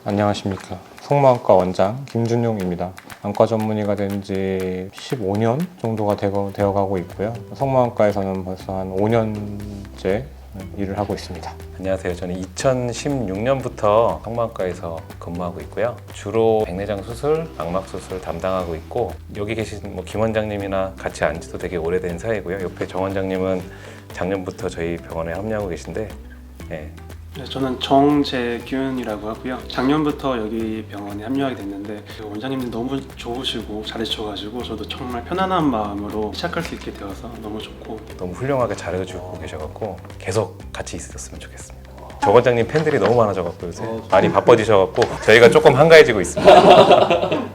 안녕하십니까. 성모안과 원장 김준용입니다. 안과 전문의가 된 지 15년 정도가 되어가고 있고요. 성모안과에서는 벌써 한 5년째 일을 하고 있습니다. 안녕하세요. 저는 2016년부터 성모안과에서 근무하고 있고요. 주로 백내장 수술, 망막 수술 담당하고 있고, 여기 계신 김 원장님이나 같이 안 지도 되게 오래된 사이고요. 옆에 정 원장님은 작년부터 저희 병원에 합류하고 계신데, 네, 저는 정재균이라고 하고요. 작년부터 여기 병원에 합류하게 됐는데 원장님들 너무 좋으시고 잘해주셔가지고 저도 정말 편안한 마음으로 시작할 수 있게 되어서 너무 좋고, 너무 훌륭하게 잘해주고 계셔갖고 계속 같이 있었으면 좋겠습니다. 정 원장님 팬들이 너무 많아져갖고 요새 많이 바빠지셔갖고 저희가 조금 한가해지고 있습니다.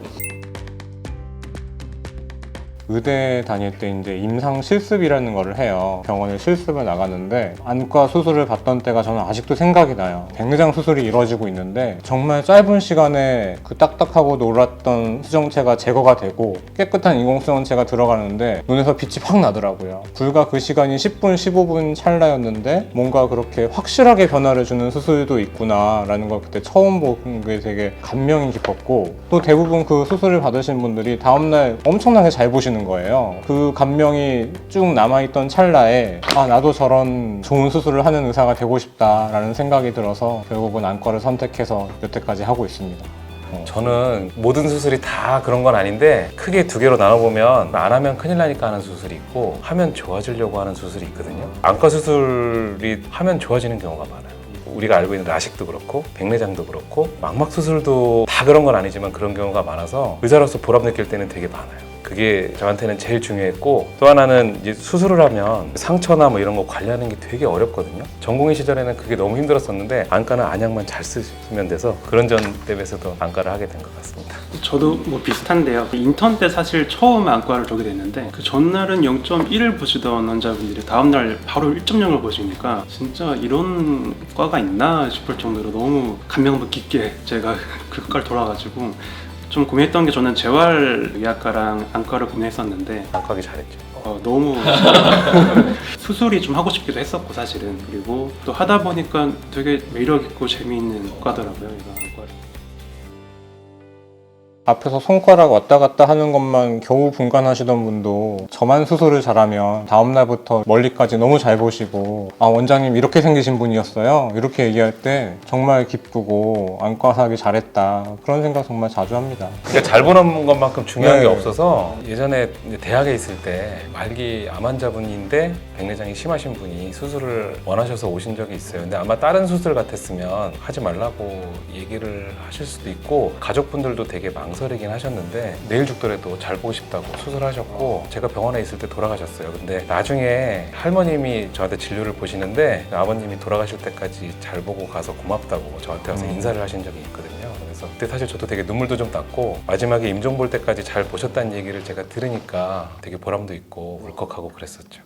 의대 다닐 때 이제 임상 실습이라는 거를 해요. 병원에 실습을 나가는데 안과 수술을 받던 때가 저는 아직도 생각이 나요. 백내장 수술이 이루어지고 있는데 정말 짧은 시간에 그 딱딱하고 노랗던 수정체가 제거가 되고 깨끗한 인공수정체가 들어가는데 눈에서 빛이 확 나더라고요. 불과 그 시간이 10분, 15분 찰나였는데 뭔가 그렇게 확실하게 변화를 주는 수술도 있구나 라는 걸 그때 처음 본 게 되게 감명이 깊었고, 또 대부분 그 수술을 받으신 분들이 다음날 엄청나게 잘 보시는 거예요. 그 감명이 쭉 남아있던 찰나에 나도 저런 좋은 수술을 하는 의사가 되고 싶다라는 생각이 들어서 결국은 안과를 선택해서 여태까지 하고 있습니다. 저는 모든 수술이 다 그런 건 아닌데 크게 두 개로 나눠보면 안 하면 큰일 나니까 하는 수술이 있고 하면 좋아지려고 하는 수술이 있거든요. 안과 수술이 하면 좋아지는 경우가 많아요. 우리가 알고 있는 라식도 그렇고 백내장도 그렇고 망막 수술도 다 그런 건 아니지만 그런 경우가 많아서 의사로서 보람 느낄 때는 되게 많아요. 그게 저한테는 제일 중요했고, 또 하나는 이제 수술을 하면 상처나 이런 거 관리하는 게 되게 어렵거든요. 전공의 시절에는 그게 너무 힘들었었는데 안과는 안약만 잘 쓰시면 돼서 그런 점 때문에서도 안과를 하게 된 것 같습니다. 저도 비슷한데요. 인턴 때 사실 처음 안과를 오게 됐는데 그 전날은 0.1을 보시던 환자분들이 다음날 바로 1.0을 보시니까 진짜 이런 과가 있나 싶을 정도로 너무 감명 깊게 제가 그과를 돌아가지고 좀 고민했던 게, 저는 재활의학과랑 안과를 고민했었는데 안과하기 잘했죠. 너무 수술이 좀 하고 싶기도 했었고 사실은, 그리고 또 하다 보니까 되게 매력 있고 재미있는 과더라고요, 이거 안과를. 앞에서 손가락 왔다 갔다 하는 것만 겨우 분간하시던 분도 저만 수술을 잘하면 다음날부터 멀리까지 너무 잘 보시고, 원장님 이렇게 생기신 분이었어요 이렇게 얘기할 때 정말 기쁘고 안과 하기 잘했다, 그런 생각 정말 자주 합니다. 그러니까 잘 보는 것만큼 중요한 네. 게 없어서, 예전에 대학에 있을 때 말기 암 환자분인데 백내장이 심하신 분이 수술을 원하셔서 오신 적이 있어요. 근데 아마 다른 수술 같았으면 하지 말라고 얘기를 하실 수도 있고 가족분들도 되게 망설이긴 하셨는데 내일 죽더라도 잘 보고 싶다고 수술하셨고, 제가 병원에 있을 때 돌아가셨어요. 근데 나중에 할머님이 저한테 진료를 보시는데 아버님이 돌아가실 때까지 잘 보고 가서 고맙다고 저한테 와서 인사를 하신 적이 있거든요. 그래서 그때 사실 저도 되게 눈물도 좀 났고, 마지막에 임종 볼 때까지 잘 보셨다는 얘기를 제가 들으니까 되게 보람도 있고 울컥하고 그랬었죠.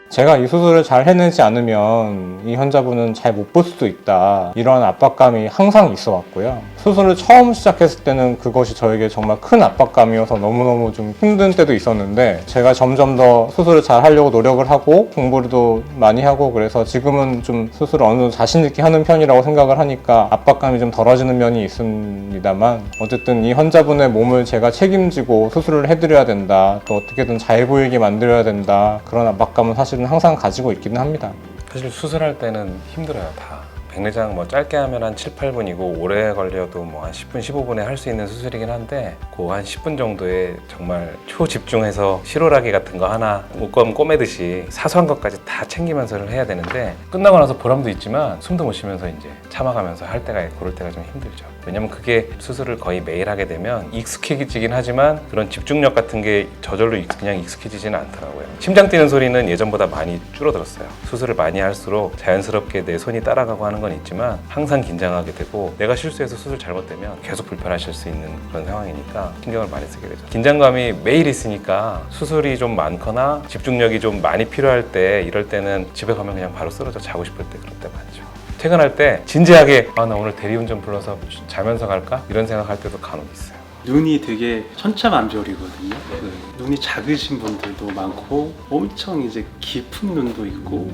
제가 이 수술을 잘 해내지 않으면 이 환자분은 잘 못 볼 수도 있다, 이런 압박감이 항상 있어 왔고요. 수술을 처음 시작했을 때는 그것이 저에게 정말 큰 압박감이어서 너무너무 좀 힘든 때도 있었는데, 제가 점점 더 수술을 잘 하려고 노력을 하고 공부도 많이 하고 그래서 지금은 좀 수술을 어느 정도 자신 있게 하는 편이라고 생각을 하니까 압박감이 좀 덜어지는 면이 있습니다만, 어쨌든 이 환자분의 몸을 제가 책임지고 수술을 해드려야 된다, 또 어떻게든 잘 보이게 만들어야 된다, 그런 압박감은 사실은 항상 가지고 있기는 합니다. 사실 수술할 때는 힘들어요, 다. 백내장 짧게 하면 한 7, 8분이고 오래 걸려도 한 10분, 15분에 할 수 있는 수술이긴 한데, 그 한 10분 정도에 정말 초집중해서 실오라기 같은 거 하나 옷감 꼬매듯이 사소한 것까지 다 챙기면서 해야 되는데, 끝나고 나서 보람도 있지만 숨도 못 쉬면서 이제 참아가면서 할 때가, 그럴 때가 좀 힘들죠. 왜냐면 그게 수술을 거의 매일 하게 되면 익숙해지긴 하지만 그런 집중력 같은 게 저절로 그냥 익숙해지지는 않더라고요. 심장 뛰는 소리는 예전보다 많이 줄어들었어요. 수술을 많이 할수록 자연스럽게 내 손이 따라가고 하는 건 있지만 항상 긴장하게 되고, 내가 실수해서 수술 잘못되면 계속 불편하실 수 있는 그런 상황이니까 신경을 많이 쓰게 되죠. 긴장감이 매일 있으니까 수술이 좀 많거나 집중력이 좀 많이 필요할 때, 이럴 때는 집에 가면 그냥 바로 쓰러져 자고 싶을 때 그럴 때 많죠. 퇴근할 때 진지하게 나 오늘 대리운전 불러서 자면서 갈까? 이런 생각할 때도 간혹 있어요. 눈이 되게 천차만별이거든요. 그 눈이 작으신 분들도 많고 엄청 이제 깊은 눈도 있고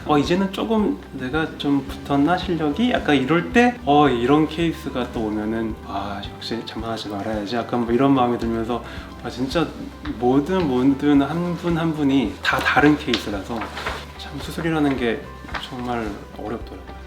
그래서 이제는 조금 내가 좀 붙었나 실력이 약간 이럴 때 이런 케이스가 또 오면은 역시 장난하지 말아야지 약간 뭐 이런 마음이 들면서 진짜 모든 한 분 한 분이 다 다른 케이스라서 참 수술이라는 게 정말 어렵더라고요.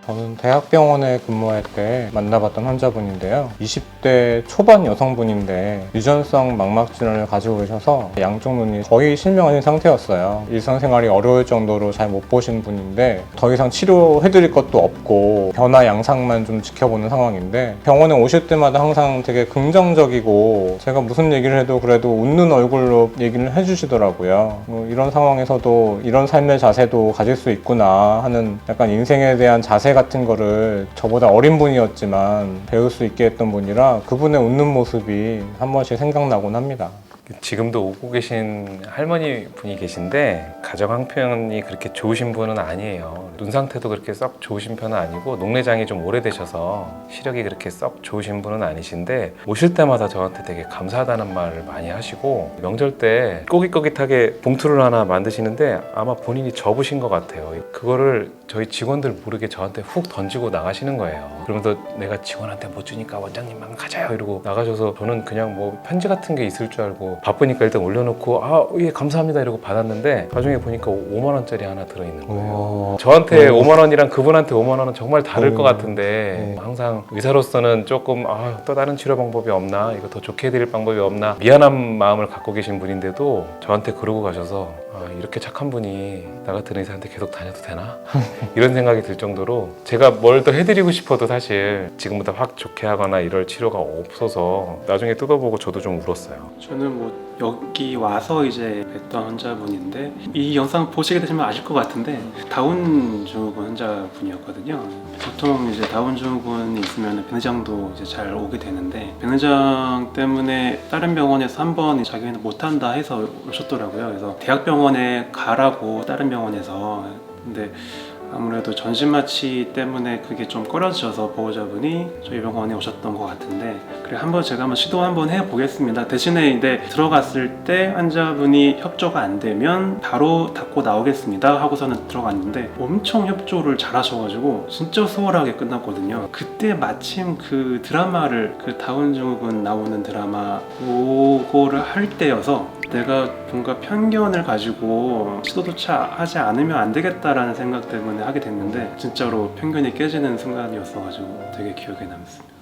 저는 대학병원에 근무할 때 만나봤던 환자분인데요. 20대 초반 여성분인데 유전성 망막질환을 가지고 계셔서 양쪽 눈이 거의 실명하신 상태였어요. 일상생활이 어려울 정도로 잘 못 보신 분인데 더 이상 치료해드릴 것도 없고 변화 양상만 좀 지켜보는 상황인데 병원에 오실 때마다 항상 되게 긍정적이고 제가 무슨 얘기를 해도 그래도 웃는 얼굴로 얘기를 해주시더라고요. 뭐 이런 상황에서도 이런 삶의 자세도 가질 수 있구나 하는 약간 인생에 대한 자세 같은 거를 저보다 어린 분이었지만 배울 수 있게 했던 분이라 그분의 웃는 모습이 한 번씩 생각나곤 합니다. 지금도 오고 계신 할머니 분이 계신데 가정 형편이 그렇게 좋으신 분은 아니에요. 눈 상태도 그렇게 썩 좋으신 편은 아니고 녹내장이 좀 오래되셔서 시력이 그렇게 썩 좋으신 분은 아니신데 오실 때마다 저한테 되게 감사하다는 말을 많이 하시고 명절 때 꼬깃꼬깃하게 봉투를 하나 만드시는데 아마 본인이 접으신 것 같아요. 그거를 저희 직원들 모르게 저한테 훅 던지고 나가시는 거예요. 그러면서 내가 직원한테 못 주니까 원장님만 가져요 이러고 나가셔서 저는 그냥 뭐 편지 같은 게 있을 줄 알고 바쁘니까 일단 올려놓고 예 감사합니다 이러고 받았는데 나중에 보니까 5만 원짜리 하나 들어있는 거예요. 저한테 5만 원이랑 그분한테 5만 원은 정말 다를 것 같은데 항상 의사로서는 조금 또 다른 치료 방법이 없나 이거 더 좋게 해드릴 방법이 없나 미안한 마음을 갖고 계신 분인데도 저한테 그러고 가셔서 이렇게 착한 분이 나 같은 의사한테 계속 다녀도 되나? 이런 생각이 들 정도로 제가 뭘 더 해드리고 싶어도 사실 지금보다 확 좋게 하거나 이럴 치료가 없어서 나중에 뜯어보고 저도 좀 울었어요. 저는 뭐 여기 와서 이제 뵀던 환자분인데 이 영상 보시게 되시면 아실 것 같은데 다운 증후군 환자분이었거든요. 보통 이제 다운 증후군이 있으면 백내장도 이제 잘 오게 되는데 백내장 때문에 다른 병원에서 한번 자기는 못한다 해서 오셨더라고요. 그래서 대학병원에 가라고 다른 병원에서 근데 아무래도 전신마취 때문에 그게 좀 꺼려지셔서 보호자분이 저희 병원에 오셨던 것 같은데 그래 제가 한번 시도 한번 해보겠습니다. 대신에 이제 들어갔을 때 환자분이 협조가 안 되면 바로 닫고 나오겠습니다 하고서는 들어갔는데 엄청 협조를 잘 하셔가지고 진짜 수월하게 끝났거든요. 그때 마침 그 드라마를 그 다운증후군 나오는 드라마 그거를 할 때여서 내가 뭔가 편견을 가지고 시도조차 하지 않으면 안 되겠다라는 생각 때문에 하게 됐는데 진짜로 편견이 깨지는 순간이었어가지고 되게 기억에 남습니다.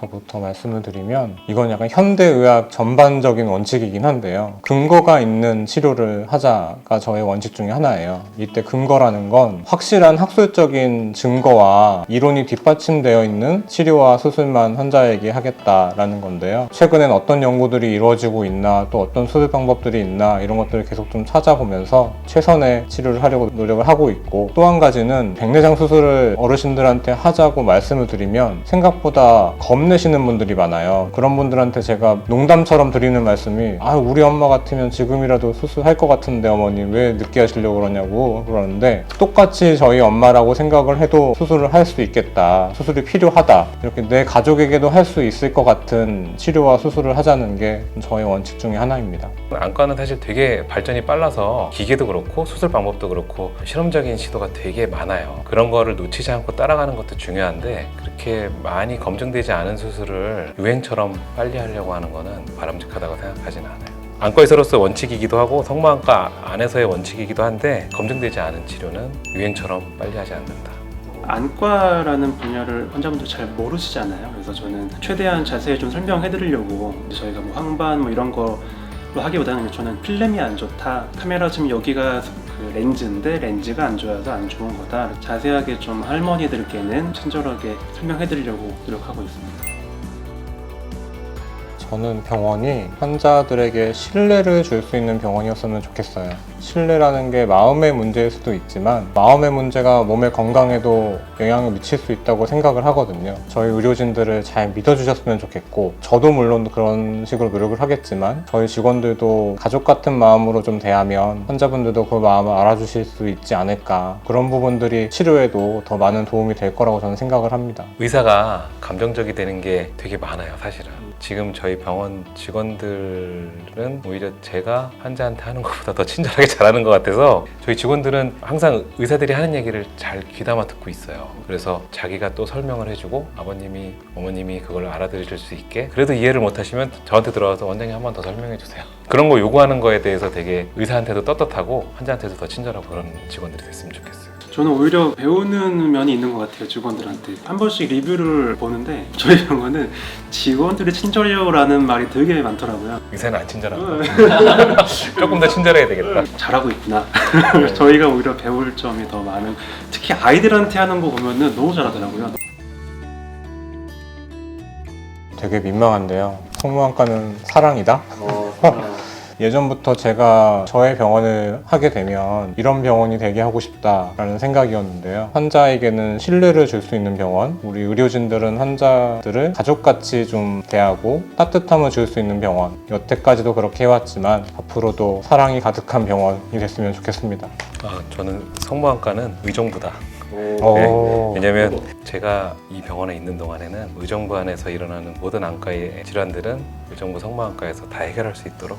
저부터 말씀을 드리면 이건 약간 현대의학 전반적인 원칙이긴 한데요. 근거가 있는 치료를 하자가 저의 원칙 중에 하나예요. 이때 근거라는 건 확실한 학술적인 증거와 이론이 뒷받침되어 있는 치료와 수술만 환자에게 하겠다라는 건데요. 최근엔 어떤 연구들이 이루어지고 있나 또 어떤 수술 방법들이 있나 이런 것들을 계속 좀 찾아보면서 최선의 치료를 하려고 노력을 하고 있고 또 한 가지는 백내장 수술을 어르신들한테 하자고 말씀을 드리면 생각보다 겁내시는 분들이 많아요. 그런 분들한테 제가 농담처럼 드리는 말씀이 우리 엄마 같으면 지금이라도 수술할 것 같은데 어머니 왜 늦게 하시려고 그러냐고 그러는데 똑같이 저희 엄마라고 생각을 해도 수술을 할 수 있겠다. 수술이 필요하다. 이렇게 내 가족에게도 할 수 있을 것 같은 치료와 수술을 하자는 게 저의 원칙 중에 하나입니다. 안과는 사실 되게 발전이 빨라서 기계도 그렇고 수술 방법도 그렇고 실험적인 시도가 되게 많아요. 그런 거를 놓치지 않고 따라가는 것도 중요한데 그렇게 많이 검증되지 않은 수술을 유행처럼 빨리 하려고 하는 거는 바람직하다고 생각하지는 않아요. 안과의사로서 원칙이기도 하고 성모안과 안에서의 원칙이기도 한데 검증되지 않은 치료는 유행처럼 빨리 하지 않는다. 안과라는 분야를 환자분들 잘 모르시잖아요. 그래서 저는 최대한 자세히 좀 설명해 드리려고 저희가 뭐 황반 뭐 이런 거 하기보다는 저는 필름이 안 좋다. 카메라 지금 여기가 그 렌즈인데 렌즈가 안 좋아서 안 좋은 거다. 자세하게 좀 할머니들께는 친절하게 설명해 드리려고 노력하고 있습니다. 저는 병원이 환자들에게 신뢰를 줄 수 있는 병원이었으면 좋겠어요. 신뢰라는 게 마음의 문제일 수도 있지만 마음의 문제가 몸의 건강에도 영향을 미칠 수 있다고 생각을 하거든요. 저희 의료진들을 잘 믿어주셨으면 좋겠고 저도 물론 그런 식으로 노력을 하겠지만 저희 직원들도 가족 같은 마음으로 좀 대하면 환자분들도 그 마음을 알아주실 수 있지 않을까. 그런 부분들이 치료에도 더 많은 도움이 될 거라고 저는 생각을 합니다. 의사가 감정적이 되는 게 되게 많아요, 사실은. 지금 저희 병원 직원들은 오히려 제가 환자한테 하는 것보다 더 친절하게 잘하는 것 같아서 저희 직원들은 항상 의사들이 하는 얘기를 잘 귀담아 듣고 있어요. 그래서 자기가 또 설명을 해주고 아버님이, 어머님이 그걸 알아들으실 수 있게 그래도 이해를 못하시면 저한테 들어와서 원장님 한 번 더 설명해 주세요. 그런 거 요구하는 거에 대해서 되게 의사한테도 떳떳하고 환자한테도 더 친절하고 그런 직원들이 됐으면 좋겠어요. 저는 오히려 배우는 면이 있는 것 같아요. 직원들한테 한 번씩 리뷰를 보는데 저희 병원은 직원들이 친절해요라는 말이 되게 많더라고요. 의사는 안 친절하고 조금 더 친절해야 되겠다. 잘하고 있구나. 저희가 오히려 배울 점이 더 많은, 특히 아이들한테 하는 거 보면은 너무 잘하더라고요. 되게 민망한데요. 성모환과는 사랑이다? 예전부터 제가 저의 병원을 하게 되면 이런 병원이 되게 하고 싶다라는 생각이었는데요. 환자에게는 신뢰를 줄 수 있는 병원, 우리 의료진들은 환자들을 가족같이 좀 대하고 따뜻함을 줄 수 있는 병원, 여태까지도 그렇게 해왔지만 앞으로도 사랑이 가득한 병원이 됐으면 좋겠습니다. 저는 성모환과는 의정부다. 오. 왜냐면 제가 이 병원에 있는 동안에는 의정부 안에서 일어나는 모든 안과의 질환들은 의정부 성모환과에서 다 해결할 수 있도록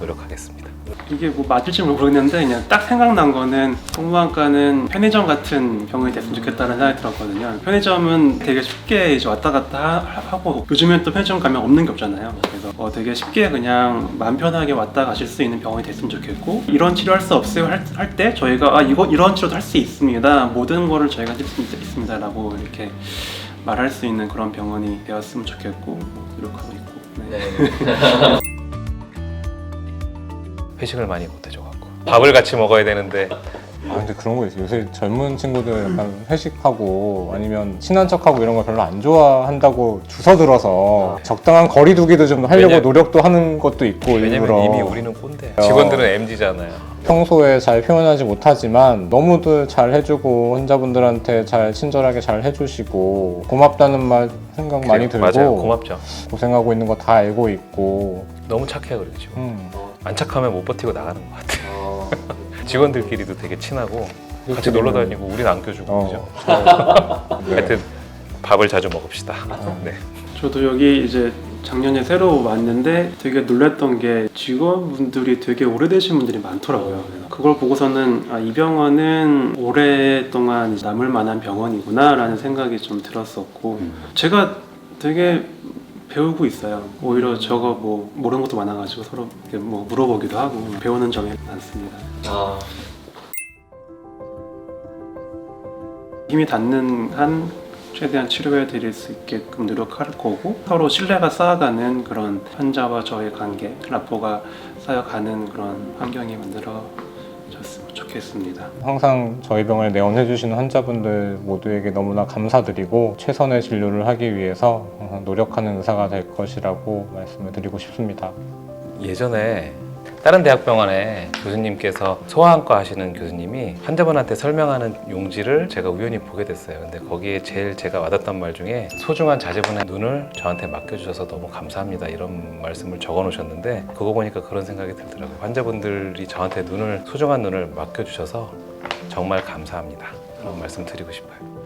노력하겠습니다. 이게 뭐 맞을지 모르겠는데 그냥 딱 생각난 거는 성모환과는 편의점 같은 병원이 됐으면 좋겠다는 생각이 들었거든요. 편의점은 되게 쉽게 이제 왔다 갔다 하고 요즘엔 또 편의점 가면 없는 게 없잖아요. 그래서 되게 쉽게 그냥 마음 편하게 왔다 가실 수 있는 병원이 됐으면 좋겠고, 이런 치료할 수 없어요 할 때 저희가 이런 치료도 할 수 있습니다. 모든 거를 저희가 할 수 있습니다 라고 이렇게 말할 수 있는 그런 병원이 되었으면 좋겠고 노력하고 있고. 네. 회식을 많이 못 해줘갖고 밥을 같이 먹어야 되는데 근데 그런 거 있어요. 요새 젊은 친구들 약간 회식하고 아니면 친한 척하고 이런 걸 별로 안 좋아한다고 주워 들어서 적당한 거리 두기도 좀 하려고 노력도 하는 것도 있고. 왜냐면 일부러. 이미 우리는 꼰대야. 직원들은 MZ잖아요. 평소에 잘 표현하지 못하지만 너무들 잘 해주고 환자분들한테 잘 친절하게 잘 해주시고 고맙다는 말 생각 많이 들고. 맞아요. 고맙죠. 고생하고 있는 거 다 알고 있고. 너무 착해요, 그리고 직원. 안 착하면 못 버티고 나가는 것 같아요. 직원들끼리도 되게 친하고 같이 놀러 다니고 우리는 안 껴주고 그죠? 하여튼 밥을 자주 먹읍시다. 네. 저도 여기 이제 작년에 새로 왔는데 되게 놀랐던 게 직원분들이 되게 오래되신 분들이 많더라고요. 그래서 그걸 보고서는 이 병원은 오랫동안 남을 만한 병원이구나 라는 생각이 좀 들었었고, 제가 되게 배우고 있어요. 오히려 저거 뭐 모르는 것도 많아가지고 서로 이렇게 뭐 물어보기도 하고 배우는 점이 많습니다. 힘이 닿는 한 최대한 치료해 드릴 수 있게끔 노력할 거고, 서로 신뢰가 쌓아가는 그런 환자와 저의 관계, 라포가 쌓여가는 그런 환경이 만들어졌으면 좋겠습니다. 항상 저희 병원에 내원해 주시는 환자분들 모두에게 너무나 감사드리고 최선의 진료를 하기 위해서 항상 노력하는 의사가 될 것이라고 말씀을 드리고 싶습니다. 예전에 다른 대학병원에 교수님께서 소아안과 하시는 교수님이 환자분한테 설명하는 용지를 제가 우연히 보게 됐어요. 근데 거기에 제일 제가 와닿던 말 중에 소중한 자제분의 눈을 저한테 맡겨주셔서 너무 감사합니다 이런 말씀을 적어 놓으셨는데, 그거 보니까 그런 생각이 들더라고요. 환자분들이 저한테 소중한 눈을 맡겨주셔서 정말 감사합니다. 그런 말씀 드리고 싶어요.